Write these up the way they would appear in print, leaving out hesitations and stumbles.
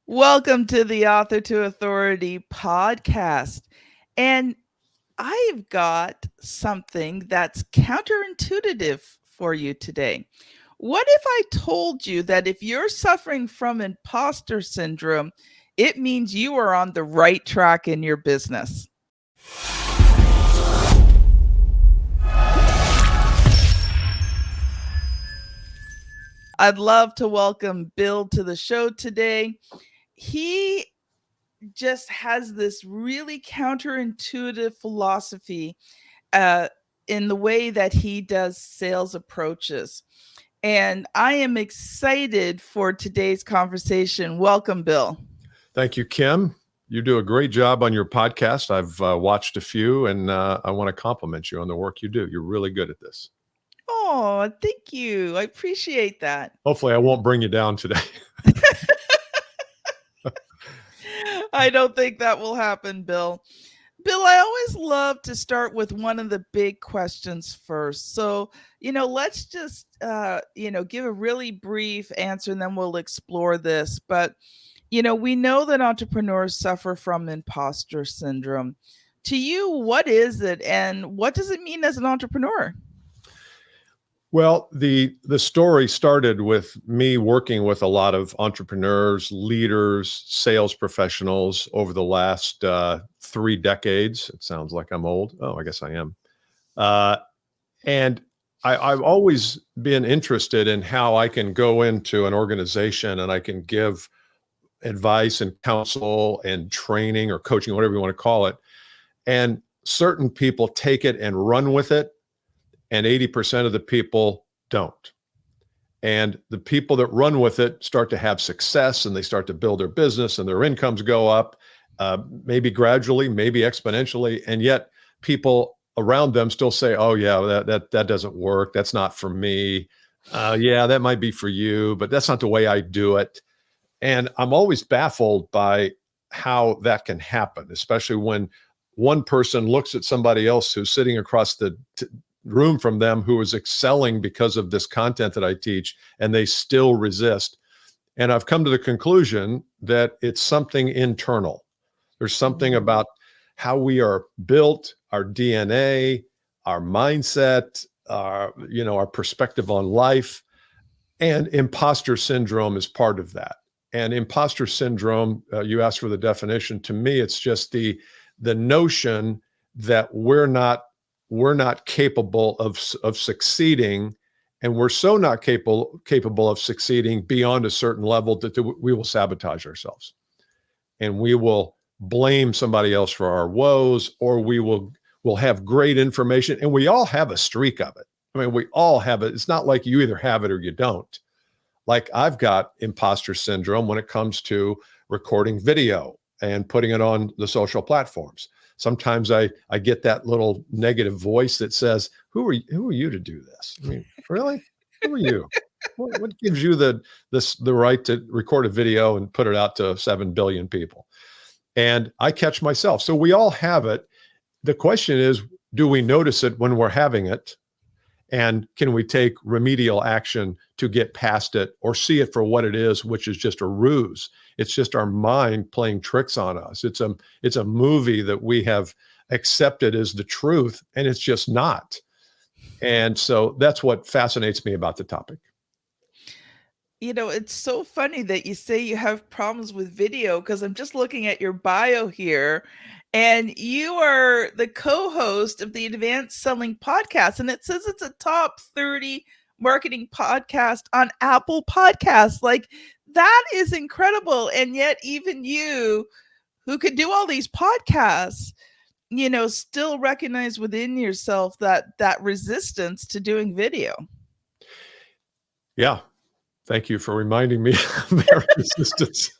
Welcome to the Author to Authority podcast. And I've got something that's counterintuitive for you today. What if I told you that if you're suffering from imposter syndrome, it means you are on the right track in your business? I'd love to welcome Bill to the show today. He just has this really counterintuitive philosophy uh, in the way that he does sales approaches. And I am excited for today's conversation. Welcome, Bill. Thank you, Kim. You do a great job on your podcast. I've watched a few, and I want to compliment you on the work you do. You're really good at this. Oh, thank you. I appreciate that. Hopefully, I won't bring you down today. I don't think that will happen, Bill. Bill, I always love to start with one of the big questions first. So, let's just, give a really brief answer and then we'll explore this. But, we know that entrepreneurs suffer from imposter syndrome. To you, what is it and what does it mean as an entrepreneur? Well, the story started with me working with a lot of entrepreneurs, leaders, sales professionals over the last 3 decades. It sounds like I'm old. Oh, I guess I am. And I've always been interested in how I can go into an organization and I can give advice and counsel and training or coaching, whatever you want to call it. And certain people take it and run with it. And 80% of the people don't. And the people that run with it start to have success and they start to build their business and their incomes go up, maybe gradually, maybe exponentially. And yet people around them still say, oh yeah, that doesn't work. That's not for me. Yeah, that might be for you, but that's not the way I do it. And I'm always baffled by how that can happen, especially when one person looks at somebody else who's sitting across the room from them who is excelling because of this content that I teach, and they still resist. And I've come to the conclusion that it's something internal. There's something about how we are built, our DNA, our mindset, our perspective on life, and imposter syndrome is part of that. And imposter syndrome, you asked for the definition. To me, it's just the notion that we're not capable of succeeding, and we're so not capable of succeeding beyond a certain level that we will sabotage ourselves, and we will blame somebody else for our woes, or we'll have great information, and we all have a streak of it. I mean, we all have it. It's not like you either have it or you don't. Like I've got imposter syndrome when it comes to recording video and putting it on the social platforms. Sometimes I get that little negative voice that says, who are you to do this? I mean, really? Who are you? What gives you the right to record a video and put it out to 7 billion people? And I catch myself. So we all have it. The question is, do we notice it when we're having it? And can we take remedial action to get past it or see it for what it is, which is just a ruse? It's just our mind playing tricks on us. It's a movie that we have accepted as the truth, and it's just not. And so that's what fascinates me about the topic. It's so funny that you say you have problems with video, because I'm just looking at your bio here, and you are the co-host of the Advanced Selling Podcast, and it says it's a top 30 marketing podcast on Apple Podcasts. Like, that is incredible. And yet even you, who could do all these podcasts, still recognize within yourself that resistance to doing video. Yeah. Thank you for reminding me of their resistance.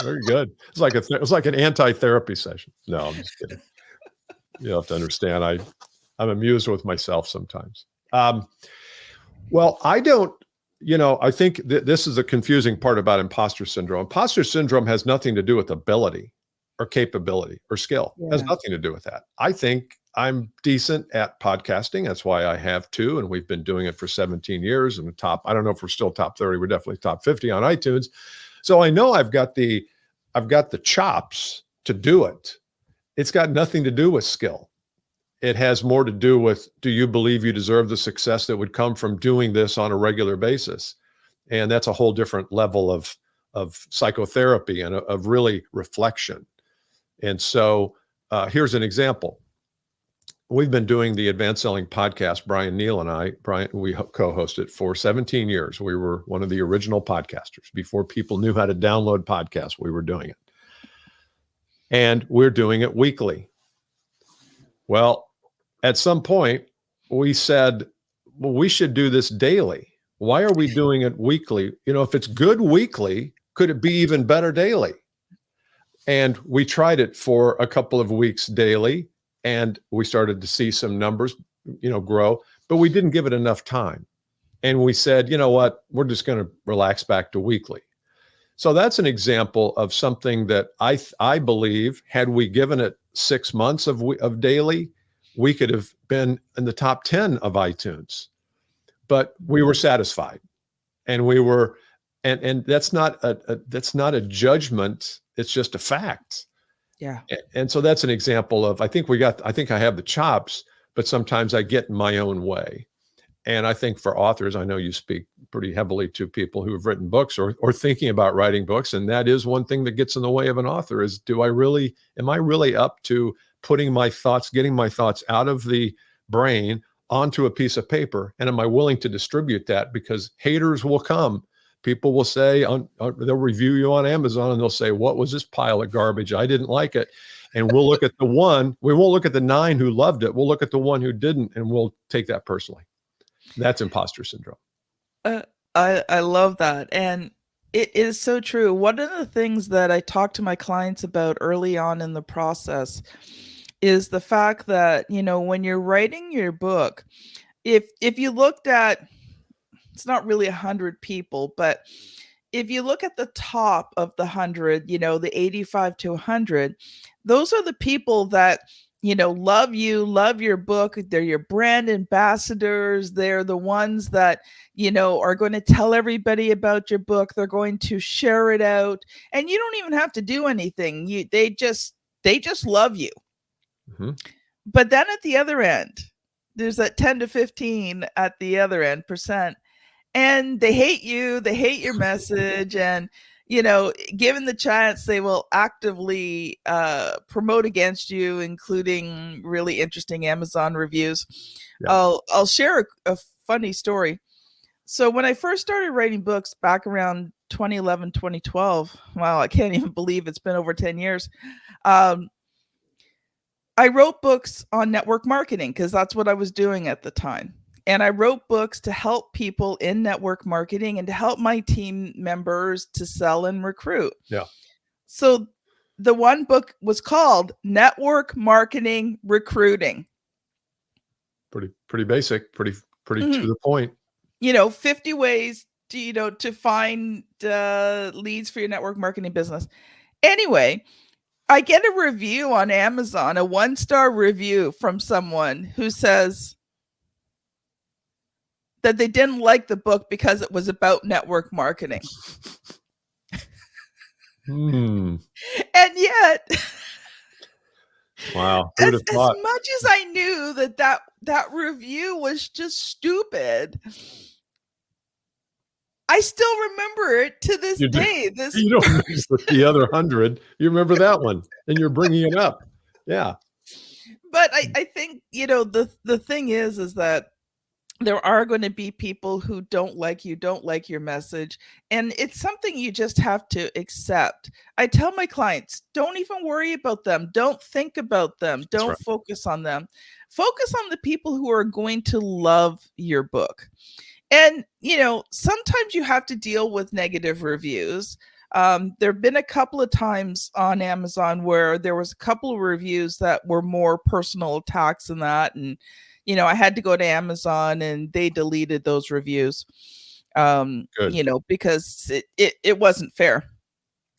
Very good. It's like an anti-therapy session. No, I'm just kidding. You have to understand, I'm amused with myself sometimes. Well, I don't, I think this is the confusing part about imposter syndrome. Imposter syndrome has nothing to do with ability or capability or skill. It has nothing to do with that. I think I'm decent at podcasting. That's why I have 2, and we've been doing it for 17 years. And I don't know if we're still top 30. We're definitely top 50 on iTunes. So I know I've got the chops to do it. It's got nothing to do with skill. It has more to do with, do you believe you deserve the success that would come from doing this on a regular basis? And that's a whole different level of psychotherapy and of really reflection. And so here's an example. We've been doing the Advanced Selling podcast, Brian Neal and I. Brian, we co-hosted for 17 years. We were one of the original podcasters. Before people knew how to download podcasts, we were doing it. And we're doing it weekly. Well, at some point, we said, well, we should do this daily. Why are we doing it weekly? You know, if it's good weekly, could it be even better daily? And we tried it for a couple of weeks daily, and we started to see some numbers, grow, but we didn't give it enough time. And we said, you know what, we're just going to relax back to weekly. So that's an example of something that I believe, had we given it 6 months of daily, we could have been in the top 10 of iTunes. But we were satisfied, and we were, and that's not a judgment. It's just a fact. Yeah. And so that's an example of, I think I have the chops, but sometimes I get in my own way. And I think for authors, I know you speak pretty heavily to people who have written books or thinking about writing books. And that is one thing that gets in the way of an author is, am I really up to putting my thoughts, getting my thoughts out of the brain onto a piece of paper? And am I willing to distribute that? Because haters will come. People will say, they'll review you on Amazon and they'll say, what was this pile of garbage? I didn't like it. And we'll look at the one, we won't look at the 9 who loved it. We'll look at the one who didn't, and we'll take that personally. That's imposter syndrome. I love that. And it is so true. One of the things that I talk to my clients about early on in the process is the fact that, when you're writing your book, if you looked at, it's not really 100 people, but if you look at the top of the 100, the 85 to 100, those are the people that, love you, love your book. They're your brand ambassadors. They're the ones that, are going to tell everybody about your book. They're going to share it out, and you don't even have to do anything. They just love you. Mm-hmm. But then at the other end, there's that 10 to 15 at the other end %. And they hate you, they hate your message. And, given the chance, they will actively promote against you, including really interesting Amazon reviews. Yeah. I'll share a funny story. So when I first started writing books back around 2011, 2012, wow, I can't even believe it's been over 10 years. I wrote books on network marketing because that's what I was doing at the time. And I wrote books to help people in network marketing and to help my team members to sell and recruit. Yeah. So the one book was called Network Marketing Recruiting. Pretty basic, pretty to the point. 50 ways to find leads for your network marketing business. Anyway, I get a review on Amazon, a 1-star review from someone who says that they didn't like the book because it was about network marketing. And yet, wow, as much as I knew that review was just stupid, I still remember it to this day. You don't remember the other 100. You remember that one, and you're bringing it up. Yeah. But I think, the thing is that there are going to be people who don't like you, don't like your message. And it's something you just have to accept. I tell my clients, don't even worry about them. Don't think about them. Don't focus on them. Focus on the people who are going to love your book. And, sometimes you have to deal with negative reviews. There have been a couple of times on Amazon where there was a couple of reviews that were more personal attacks than that. And, I had to go to Amazon and they deleted those reviews, because it wasn't fair.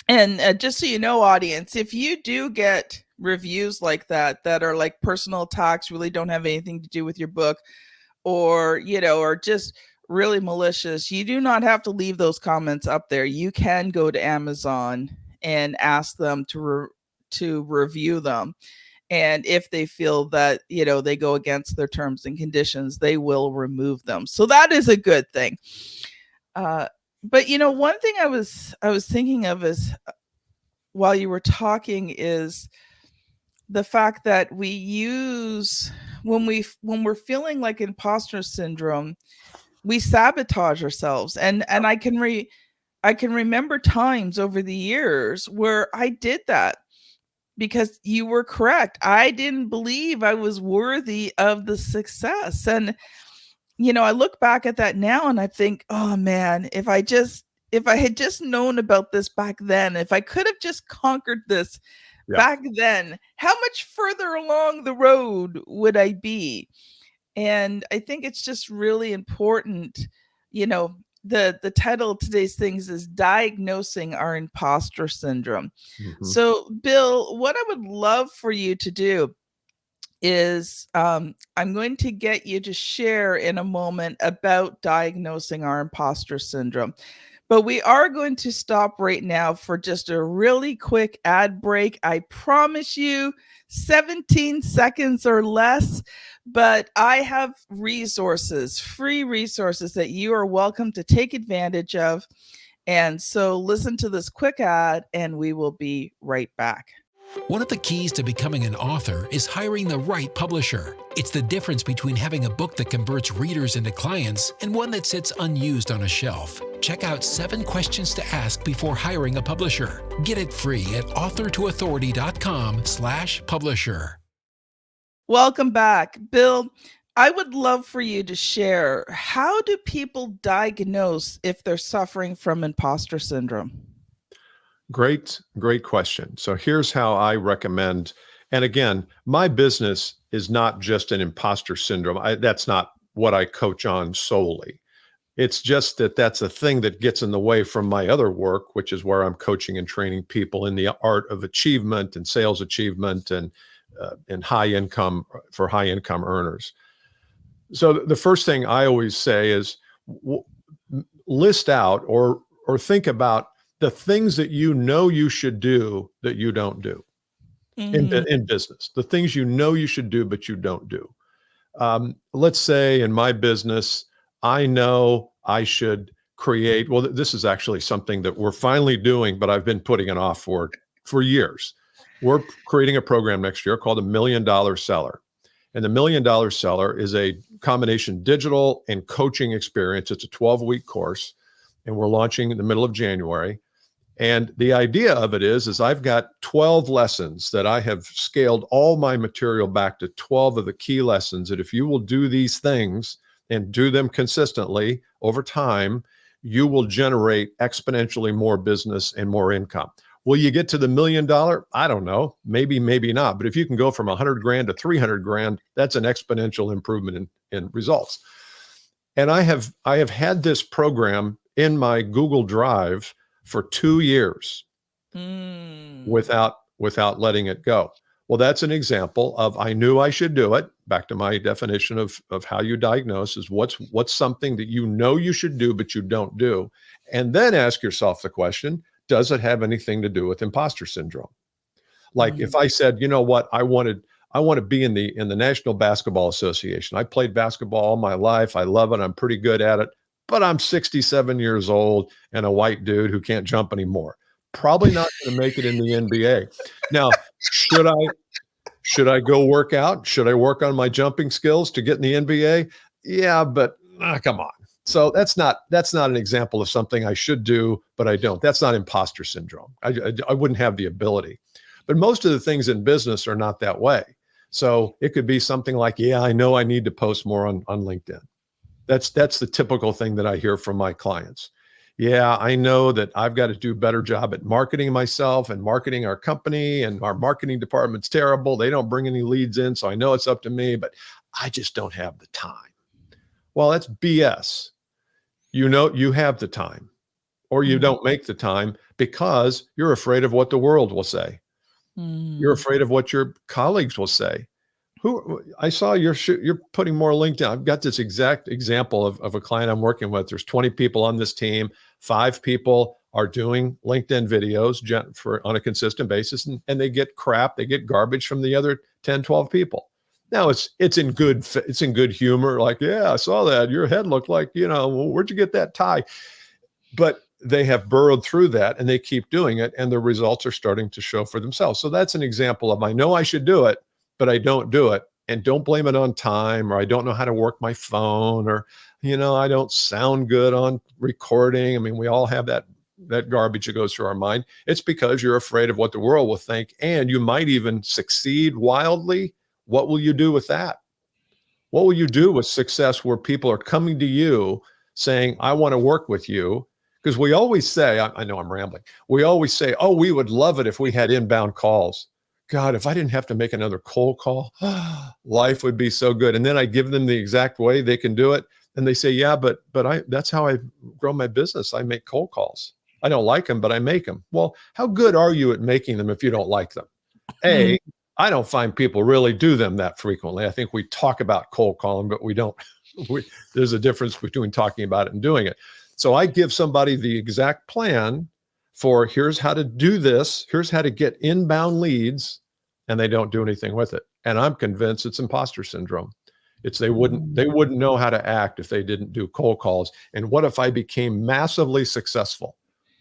And just so you know, audience, if you do get reviews like that are like personal attacks, really don't have anything to do with your book, or, or just really malicious, you do not have to leave those comments up there. You can go to Amazon and ask them to review them. And if they feel that, they go against their terms and conditions, they will remove them. So that is a good thing. But one thing I was thinking of is while you were talking is the fact that we use when we're feeling like imposter syndrome, we sabotage ourselves. And I can remember times over the years where I did that because you were correct. I didn't believe I was worthy of the success. And I look back at that now and I think, oh man, if I had just known about this back then, if I could have just conquered this back then, how much further along the road would I be? And I think it's just really important, the title of today's things is Diagnosing Our Imposter Syndrome. Mm-hmm. So, Bill, what I would love for you to do is I'm going to get you to share in a moment about diagnosing our imposter syndrome. But we are going to stop right now for just a really quick ad break. I promise you 17 seconds or less, but I have resources, free resources that you are welcome to take advantage of. And so listen to this quick ad and we will be right back. One of the keys to becoming an author is hiring the right publisher. It's the difference between having a book that converts readers into clients and one that sits unused on a shelf. Check out 7 questions to ask before hiring a publisher. Get it free at authortoauthority.com/publisher. Welcome back. Bill, I would love for you to share, how do people diagnose if they're suffering from imposter syndrome? Great question. So here's how I recommend, and again, my business is not just an imposter syndrome. That's not what I coach on solely. It's just that that's a thing that gets in the way from my other work, which is where I'm coaching and training people in the art of achievement and sales achievement and high income for high income earners. So the first thing I always say is list out or think about the things that you should do that you don't do in business, the things you should do, but you don't do. Let's say in my business, I know I should create, well, this is actually something that we're finally doing, but I've been putting it off for years. We're creating a program next year called the $1 Million Seller. And the $1 Million Seller is a combination digital and coaching experience. It's a 12-week course, and we're launching in the middle of January. And the idea of it is I've got 12 lessons that I have scaled all my material back to 12 of the key lessons that if you will do these things and do them consistently over time, you will generate exponentially more business and more income. Will you get to the $1 million? I don't know. Maybe not. But if you can go from 100 grand to 300 grand, that's an exponential improvement in results. And I have had this program in my Google Drive for 2 years without letting it go. Well, that's an example of I knew I should do it. Back to my definition of how you diagnose is what's something that you should do, but you don't do. And then ask yourself the question, does it have anything to do with imposter syndrome? Like if I said, you know what, I want to be in the National Basketball Association. I played basketball all my life. I love it. I'm pretty good at it. But I'm 67 years old and a white dude who can't jump anymore. Probably not going to make it in the NBA. Now, should I go work out? Should I work on my jumping skills to get in the NBA? Yeah, but come on. So that's not an example of something I should do, but I don't. That's not imposter syndrome. I wouldn't have the ability. But most of the things in business are not that way. So it could be something like, yeah, I know I need to post more on LinkedIn. That's the typical thing that I hear from my clients. Yeah, I know that I've got to do a better job at marketing myself and marketing our company, and our marketing department's terrible. They don't bring any leads in, so I know it's up to me, but I just don't have the time. Well, that's BS. You know you have the time, or you don't make the time because you're afraid of what the world will say. You're afraid of what your colleagues will say. Who I saw you're putting more LinkedIn. I've got this exact example of a client I'm working with. There's 20 people on this team. 5 people are doing LinkedIn videos on a consistent basis, and they get crap, they get garbage from the other 10, 12 people. Now it's in good humor. Like, yeah, I saw that. Your head looked like, where'd you get that tie? But they have burrowed through that and they keep doing it, and the results are starting to show for themselves. So that's an example of, I know I should do it, but I don't do it. And don't blame it on time, or I don't know how to work my phone, or, I don't sound good on recording. I mean, we all have that garbage that goes through our mind. It's because you're afraid of what the world will think, and you might even succeed wildly. What will you do with that? What will you do with success where people are coming to you saying, I want to work with you? Because we always say, I know I'm rambling. We always say, oh, we would love it if we had inbound calls. God, if I didn't have to make another cold call, life would be so good. And then I give them the exact way they can do it. And they say, yeah, but that's how I grow my business. I make cold calls. I don't like them, but I make them. Well, how good are you at making them if you don't like them? I don't find people really do them that frequently. I think we talk about cold calling, but we don't. There's a difference between talking about it and doing it. So I give somebody the exact plan for, here's how to do this, here's how to get inbound leads, and they don't do anything with it. And I'm convinced it's imposter syndrome. It's they wouldn't know how to act if they didn't do cold calls. And what if I became massively successful?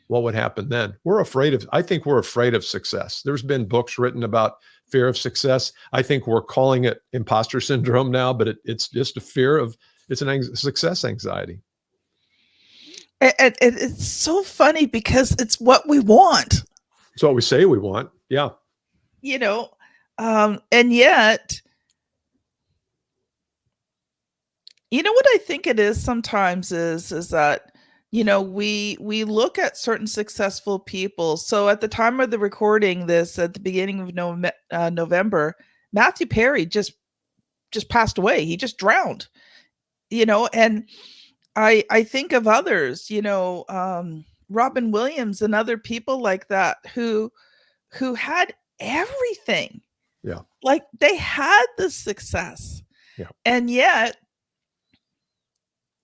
What would happen then? I think we're afraid of success. There's been books written about fear of success. I think we're calling it imposter syndrome now, but it's just a fear of, it's success anxiety. It's so funny because it's what we want. It's what we say we want. Yeah. And yet, what I think it is sometimes is that, we look at certain successful people. So at the time of the recording this, at the beginning of November, Matthew Perry just passed away. He just drowned, and I think of others, Robin Williams and other people like that who had everything. Yeah. Like they had the success. Yeah. And yet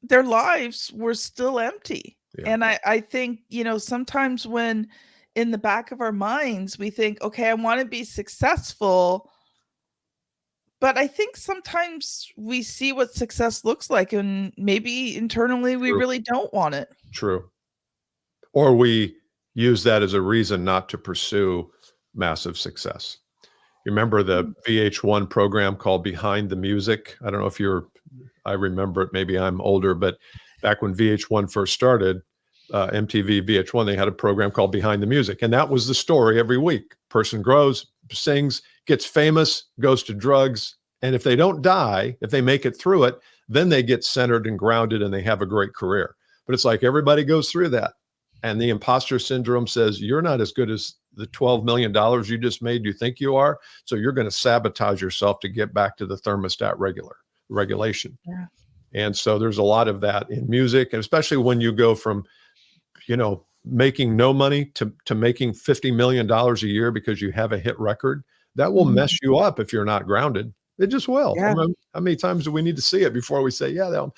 their lives were still empty. Yeah. And I think, sometimes when in the back of our minds, we think, okay, I want to be successful. But I think sometimes we see what success looks like, and maybe internally we really don't want it. True. Or we use that as a reason not to pursue massive success. You remember the VH1 program called Behind the Music? I don't know if I remember it, maybe I'm older, but back when VH1 first started, MTV VH1, they had a program called Behind the Music. And that was the story every week. Person grows, sings, gets famous, goes to drugs. And if they don't die, if they make it through it, then they get centered and grounded and they have a great career. But it's like everybody goes through that. And the imposter syndrome says, you're not as good as the $12 million you just made you think you are. So you're going to sabotage yourself to get back to the thermostat regulation. Yeah. And so there's a lot of that in music, and especially when you go from, making no money to making $50 million a year because you have a hit record. That will mess you up if you're not grounded. It just will. Yeah. I mean, how many times do we need to see it before we say, yeah, that.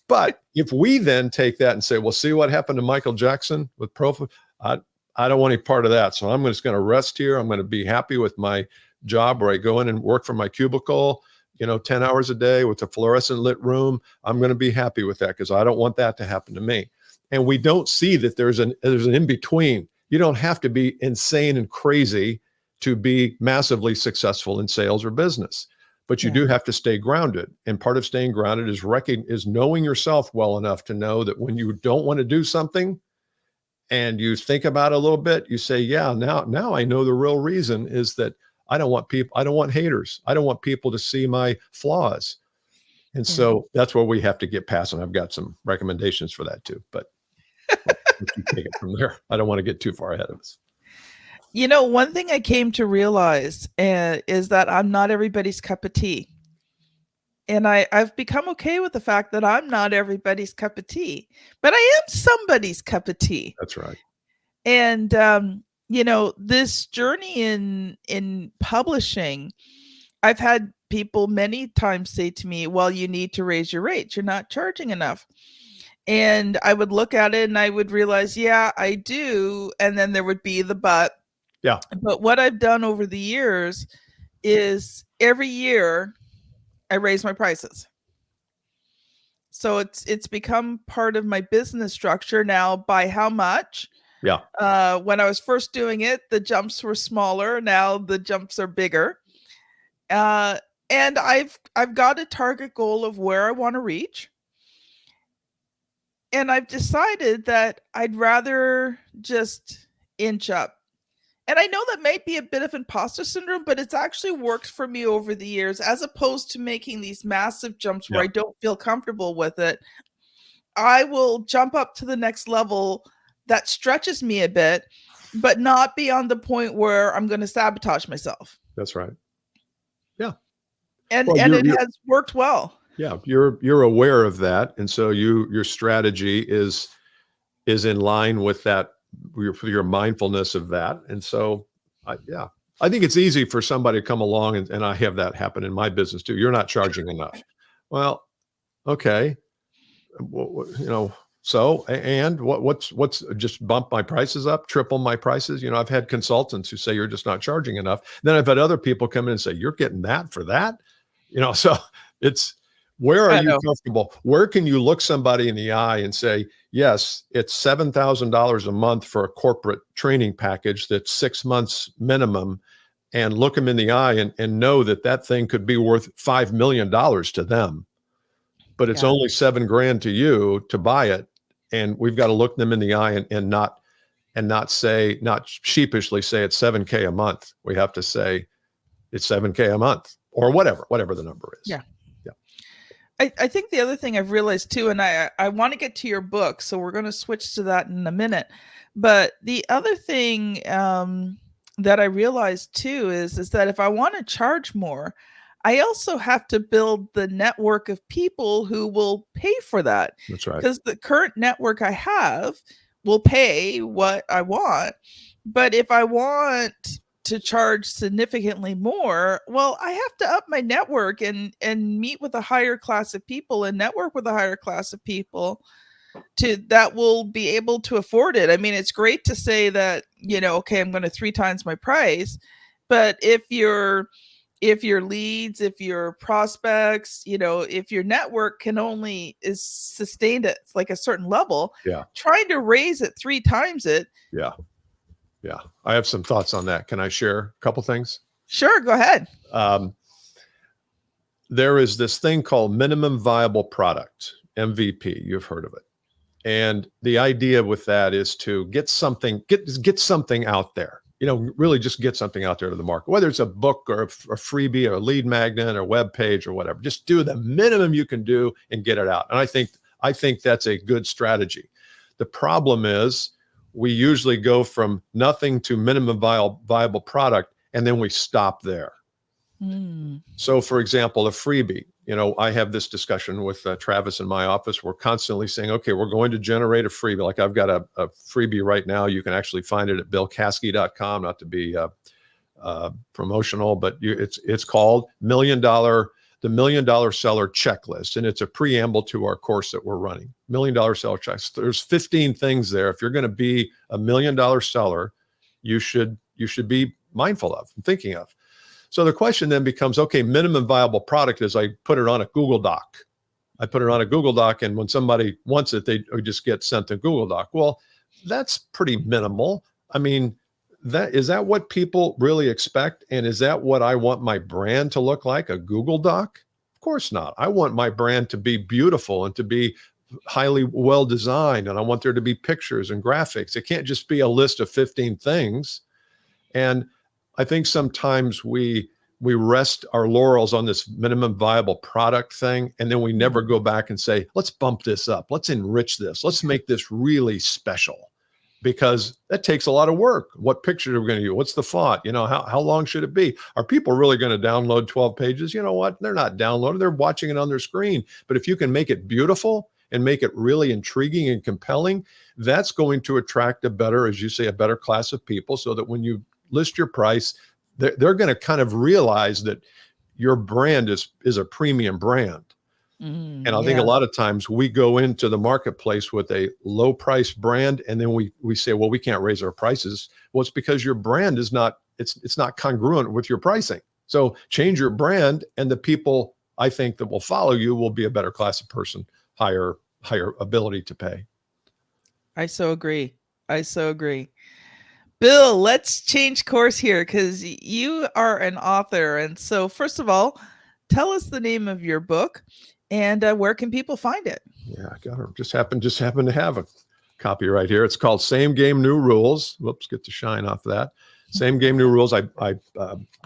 But if we then take that and say, well, see what happened to Michael Jackson with profile, I don't want any part of that. So I'm just going to rest here. I'm going to be happy with my job where I go in and work from my cubicle, 10 hours a day with a fluorescent lit room. I'm going to be happy with that because I don't want that to happen to me. And we don't see that there's an in-between. You don't have to be insane and crazy to be massively successful in sales or business, but you do have to stay grounded. And part of staying grounded is knowing yourself well enough to know that when you don't want to do something and you think about it a little bit, you say, yeah, now I know the real reason is that I don't want haters. I don't want people to see my flaws. And so that's where we have to get past. And I've got some recommendations for that too, but you take it from there. I don't want to get too far ahead of us. One thing I came to realize is that I'm not everybody's cup of tea. And I've become okay with the fact that I'm not everybody's cup of tea, but I am somebody's cup of tea. That's right. And, this journey in publishing, I've had people many times say to me, well, you need to raise your rates. You're not charging enough. And I would look at it and I would realize, yeah, I do. And then there would be the but. Yeah. But what I've done over the years is every year I raise my prices. So it's become part of my business structure now. By how much? Yeah. When I was first doing it, the jumps were smaller. Now the jumps are bigger. And I've got a target goal of where I want to reach. And I've decided that I'd rather just inch up. And I know that might be a bit of imposter syndrome, but it's actually worked for me over the years, as opposed to making these massive jumps where I don't feel comfortable with it. I will jump up to the next level that stretches me a bit, but not beyond the point where I'm going to sabotage myself. That's right. Yeah. And it has worked well. Yeah, you're aware of that, and so your strategy is in line with that. Your mindfulness of that, and so I think it's easy for somebody to come along, and I have that happen in my business too. You're not charging enough. Well, okay, so and what's just bump my prices up, triple my prices. I've had consultants who say you're just not charging enough. Then I've had other people come in and say you're getting that for that. So it's. Where are you comfortable? Where can you look somebody in the eye and say, yes, it's $7,000 a month for a corporate training package that's 6 months minimum, and look them in the eye and know that thing could be worth $5 million to them, but it's only $7,000 to you to buy it. And we've got to look them in the eye and not sheepishly say it's $7,000 a month. We have to say it's $7,000 a month or whatever the number is. Yeah. I think the other thing I've realized too, and I want to get to your book, so we're going to switch to that in a minute. But the other thing that I realized too is that if I want to charge more, I also have to build the network of people who will pay for that. That's right. Because the current network I have will pay what I want. But if I want to charge significantly more, well, I have to up my network and meet with a higher class of people and network with a higher class of people that will be able to afford it. I mean, it's great to say that, okay, I'm going to 3 times my price, but if your leads, if your prospects, if your network is sustained at like a certain level, trying to raise it 3 times it. Yeah, I have some thoughts on that. Can I share a couple things? Sure, go ahead. There is this thing called minimum viable product, MVP. You've heard of it. And the idea with that is to get something out there. Really just get something out there to the market, whether it's a book or a freebie or a lead magnet or web page or whatever. Just do the minimum you can do and get it out. And I think that's a good strategy. The problem is, we usually go from nothing to minimum viable product, and then we stop there. So, for example, a freebie. I have this discussion with Travis in my office. We're constantly saying, okay, we're going to generate a freebie. Like I've got a freebie right now. You can actually find it at billcaskey.com, not to be promotional, but it's called the $1 Million Seller Checklist. And it's a preamble to our course that we're running. $1 Million Seller Checklist. There's 15 things there. If you're going to be a $1 million seller, you should be mindful of and thinking of. So the question then becomes, okay, minimum viable product is I put it on a Google Doc. And when somebody wants it, they just get sent a Google Doc. Well, that's pretty minimal. I mean, is that what people really expect? And is that what I want my brand to look like, a Google Doc? Of course not. I want my brand to be beautiful and to be highly well designed. And I want there to be pictures and graphics. It can't just be a list of 15 things. And I think sometimes we rest our laurels on this minimum viable product thing. And then we never go back and say, let's bump this up. Let's enrich this. Let's make this really special. Because that takes a lot of work. What picture are we going to use? What's the font? How long should it be? Are people really going to download 12 pages? You know what? They're not downloading. They're watching it on their screen. But if you can make it beautiful and make it really intriguing and compelling, that's going to attract a better class of people, so that when you list your price, they're going to kind of realize that your brand is a premium brand. And I think a Yeah. lot of times we go into the marketplace with a low price brand, and then we say, well, we can't raise our prices. Well, it's because your brand is not, it's not congruent with your pricing. So change your brand, and the people I think that will follow you will be a better class of person, higher ability to pay. I so agree. I so agree. Bill, let's change course here because you are an author. And so, first of all, tell us the name of your book and where can people find it? Yeah, I got her. Just happen to have a copy right here. It's called Same Game, New Rules. Whoops, get the shine off of that. Same Game, New Rules. I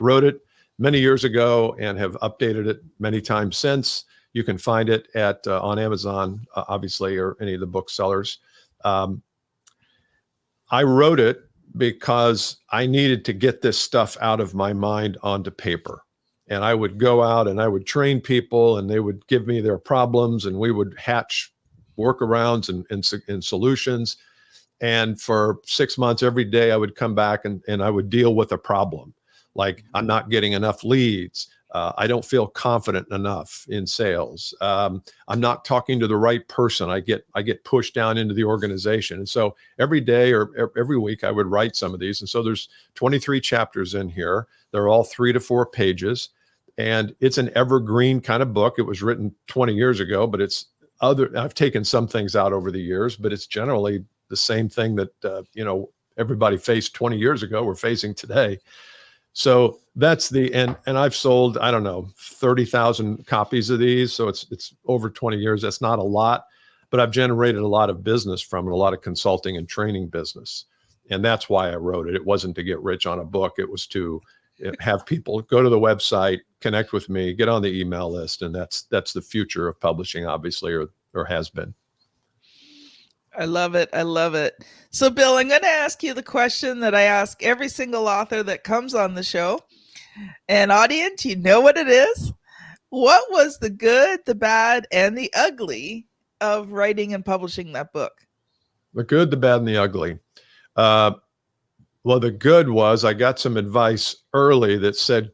wrote it many years ago and have updated it many times since. You can find it at on Amazon, obviously, or any of the booksellers. I wrote it because I needed to get this stuff out of my mind onto paper. And I would go out and I would train people, and they would give me their problems, and we would hatch workarounds and solutions. And for 6 months, every day I would come back and I would deal with a problem. Like, I'm not getting enough leads. I don't feel confident enough in sales. I'm not talking to the right person. I get pushed down into the organization. And so every day or every week I would write some of these. And so there's 23 chapters in here. They're all 3 to 4 pages. And it's an evergreen kind of book. It was written 20 years ago, but I've taken some things out over the years, but it's generally the same thing that, everybody faced 20 years ago, we're facing today. So that's and I've sold, I don't know, 30,000 copies of these. So it's over 20 years. That's not a lot, but I've generated a lot of business from it, a lot of consulting and training business. And that's why I wrote it. It wasn't to get rich on a book. It was to have people go to the website, connect with me, get on the email list. And that's the future of publishing, obviously, or has been. I love it. I love it. So, Bill, I'm going to ask you the question that I ask every single author that comes on the show. And audience, you know what it is? What was the good, the bad, and the ugly of writing and publishing that book? The good, the bad, and the ugly. Well, the good was I got some advice early that said,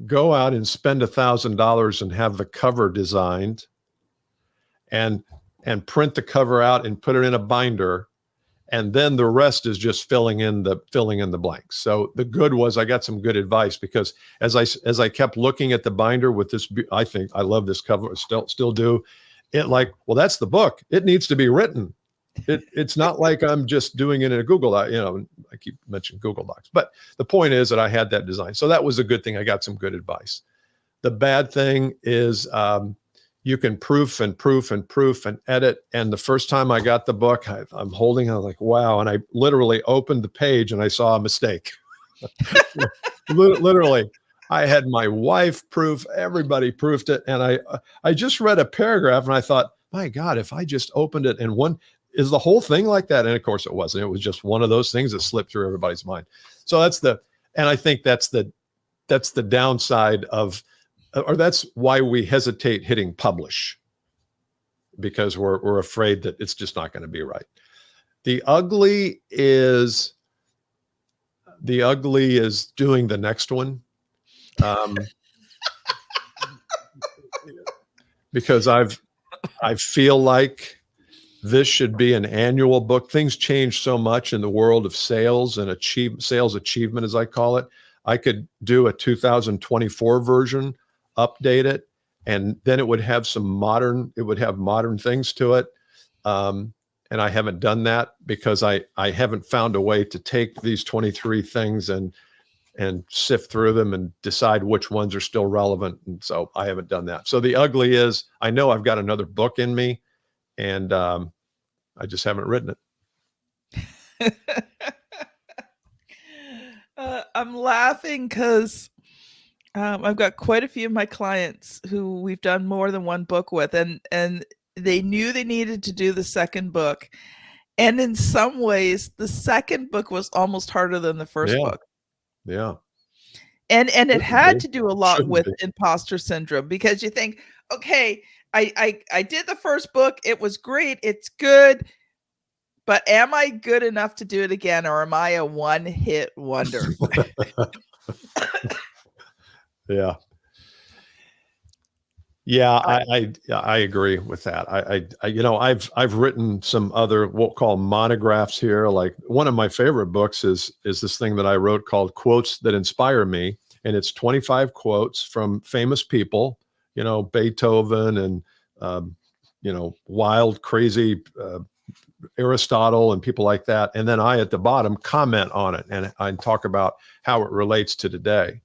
go out and spend $1,000 and have the cover designed, and print the cover out and put it in a binder. And then the rest is just filling in the blanks. So the good was I got some good advice, because as I kept looking at the binder with this, I think I love this cover, still do it. Like, well, that's the book. It needs to be written. It's not like I'm just doing it in a Google Doc. I keep mentioning Google Docs, but the point is that I had that design. So that was a good thing. I got some good advice. The bad thing is, you can proof and edit. And the first time I got the book, I'm holding, I was like, wow. And I literally opened the page and I saw a mistake. Literally, I had my wife proof, everybody proofed it. And I just read a paragraph and I thought, my God, if I just opened it and is the whole thing like that? And of course it wasn't. It was just one of those things that slipped through everybody's mind. So and I think that's the downside of, or that's why we hesitate hitting publish, because we're afraid that it's just not going to be right. The ugly is doing the next one, because I feel like this should be an annual book. Things change so much in the world of sales and sales achievement, as I call it. I could do a 2024 version, update it, and then it would have modern things to it. And I haven't done that because I haven't found a way to take these 23 things and sift through them and decide which ones are still relevant. And so I haven't done that. So the ugly is, I know I've got another book in me, and I just haven't written it. I'm laughing because I've got quite a few of my clients who we've done more than one book with, and they knew they needed to do the second book. And in some ways, the second book was almost harder than the first book. Yeah. And it had to do a lot with imposter syndrome, because you think, okay, I did the first book. It was great. It's good. But am I good enough to do it again, or am I a one-hit wonder? Yeah. Yeah, I agree with that. I've written some other, we'll call monographs here. Like one of my favorite books is this thing that I wrote called Quotes That Inspire Me. And it's 25 quotes from famous people, Beethoven and, wild, crazy, Aristotle and people like that. And then I, at the bottom, comment on it and I talk about how it relates to today.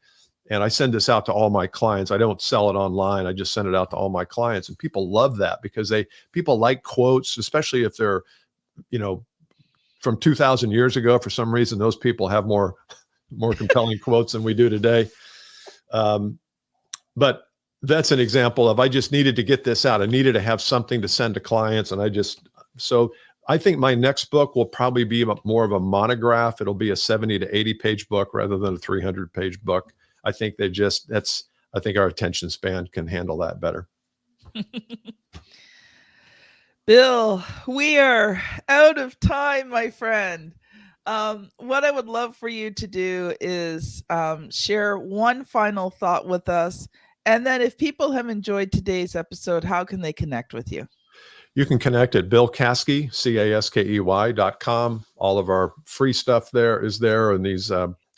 And I send this out to all my clients. I don't sell it online. I just send it out to all my clients. And people love that because people like quotes, especially if they're, from 2,000 years ago. For some reason, those people have more compelling quotes than we do today. But that's an example of, I just needed to get this out. I needed to have something to send to clients. And so I think my next book will probably be more of a monograph. It'll be a 70 to 80 page book rather than a 300 page book. I think I think our attention span can handle that better. Bill, we are out of time, my friend. What I would love for you to do is share one final thought with us. And then if people have enjoyed today's episode, how can they connect with you? You can connect at BillCaskey, CASKEY.com. All of our free stuff is there. And these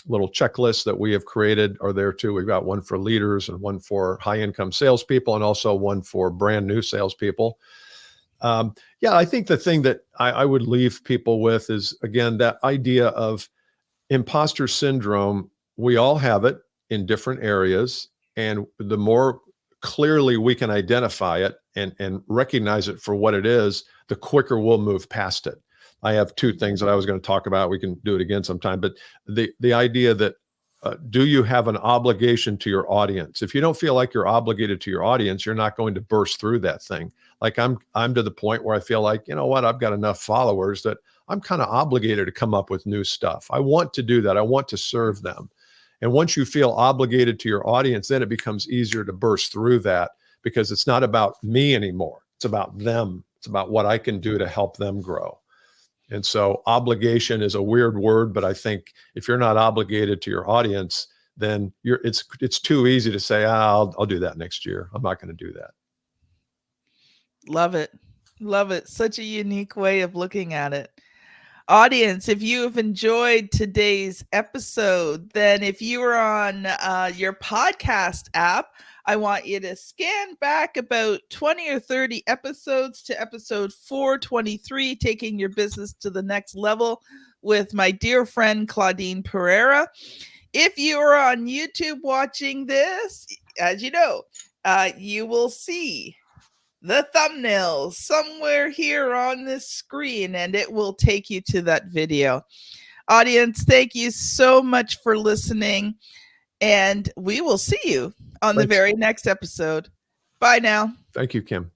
little checklists that we have created are there too. We've got one for leaders and one for high income salespeople and also one for brand new salespeople. I think the thing that I would leave people with is, again, that idea of imposter syndrome. We all have it in different areas. And the more clearly we can identify it and recognize it for what it is, the quicker we'll move past it. I have two things that I was going to talk about. We can do it again sometime. But the idea that do you have an obligation to your audience? If you don't feel like you're obligated to your audience, you're not going to burst through that thing. Like I'm to the point where I feel like, you know what, I've got enough followers that I'm kind of obligated to come up with new stuff. I want to do that. I want to serve them. And once you feel obligated to your audience, then it becomes easier to burst through that because it's not about me anymore. It's about them. It's about what I can do to help them grow. And so obligation is a weird word, but I think if you're not obligated to your audience, then it's too easy to say, I'll do that next year. I'm not going to do that. Love it. Love it. Such a unique way of looking at it. Audience, if you have enjoyed today's episode, then if you are on your podcast app, I want you to scan back about 20 or 30 episodes to episode 423, taking your business to the next level with my dear friend, Claudine Pereira. If you are on YouTube watching this, as you know, you will see the thumbnail somewhere here on this screen, and it will take you to that video. Audience, thank you so much for listening, and we will see you on the very next episode. Bye now. Thank you, Kim.